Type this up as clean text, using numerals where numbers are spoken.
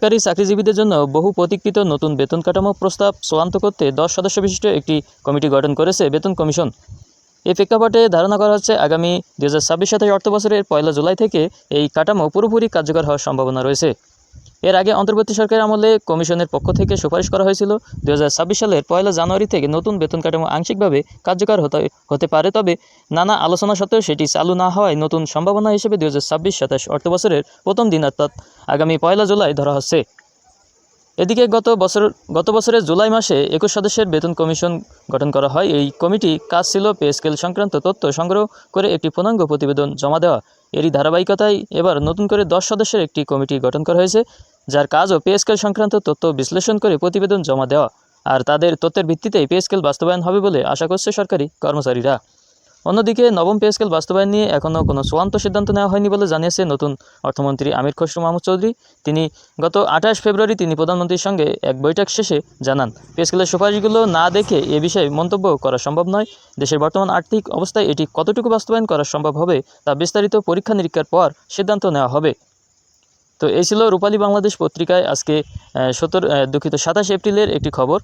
সরকারি চাকরিজীবীদের জন্য বহু প্রতীক্ষিত নতুন বেতন কাঠামো প্রস্তাব চূড়ান্ত করতে 10 সদস্য বিশিষ্ট একটি কমিটি গঠন করেছে বেতন কমিশন। এই প্রেক্ষাপটে ধারণা করা হচ্ছে আগামী 2026-27 অর্থবছরের 1 জুলাই থেকে এই কাঠামো পুরোপুরি কার্যকর হওয়ার সম্ভাবনা রয়েছে। এর আগে অন্তর্বর্তী সরকারের আমলে কমিশনের পক্ষ থেকে সুপারিশ করা হয়েছিল 2026 সালের 1 জানুয়ারি থেকে নতুন বেতন কাঠামো আংশিকভাবে কার্যকর হতে পারে, তবে নানা আলোচনা সত্ত্বেও সেটি চালু না হওয়ায় নতুন সম্ভাবনা হিসেবে 2026-27 অর্থবছরের প্রথম দিন অর্থাৎ আগামী 1 জুলাই ধরা হচ্ছে। এদিকে গত বছরের জুলাই মাসে 21 সদস্যের বেতন কমিশন গঠন করা হয়। এই কমিটি কাজ ছিল পে স্কেল সংক্রান্ত তথ্য সংগ্রহ করে একটি পূর্ণাঙ্গ প্রতিবেদন জমা দেওয়া। এরই ধারাবাহিকতায় এবার নতুন করে 10 সদস্যের একটি কমিটি গঠন করা হয়েছে, যার কাজও পে স্কেল সংক্রান্ত তথ্য বিশ্লেষণ করে প্রতিবেদন জমা দেওয়া। আর তাদের তথ্যের ভিত্তিতেই পে স্কেল বাস্তবায়ন হবে বলে আশা করছে সরকারি কর্মচারীরা। অন্যদিকে নবম পে স্কেল বাস্তবায়ন নিয়ে এখনও কোনো চূড়ান্ত সিদ্ধান্ত নেওয়া হয়নি বলে জানিয়েছে নতুন অর্থমন্ত্রী আমির খসরু মাহমুদ চৌধুরী। তিনি গত 28 ফেব্রুয়ারি প্রধানমন্ত্রীর সঙ্গে এক বৈঠক শেষে জানান, পে স্কেলের সুপারিশগুলো না দেখে এ বিষয়ে মন্তব্য করা সম্ভব নয়। দেশের বর্তমান আর্থিক অবস্থায় এটি কতটুকু বাস্তবায়ন করা সম্ভব হবে তা বিস্তারিত পরীক্ষা নিরীক্ষার পর সিদ্ধান্ত নেওয়া হবে। তো এই ছিল রূপালী বাংলাদেশ পত্রিকায় আজকে 27 এপ্রিলের একটি খবর।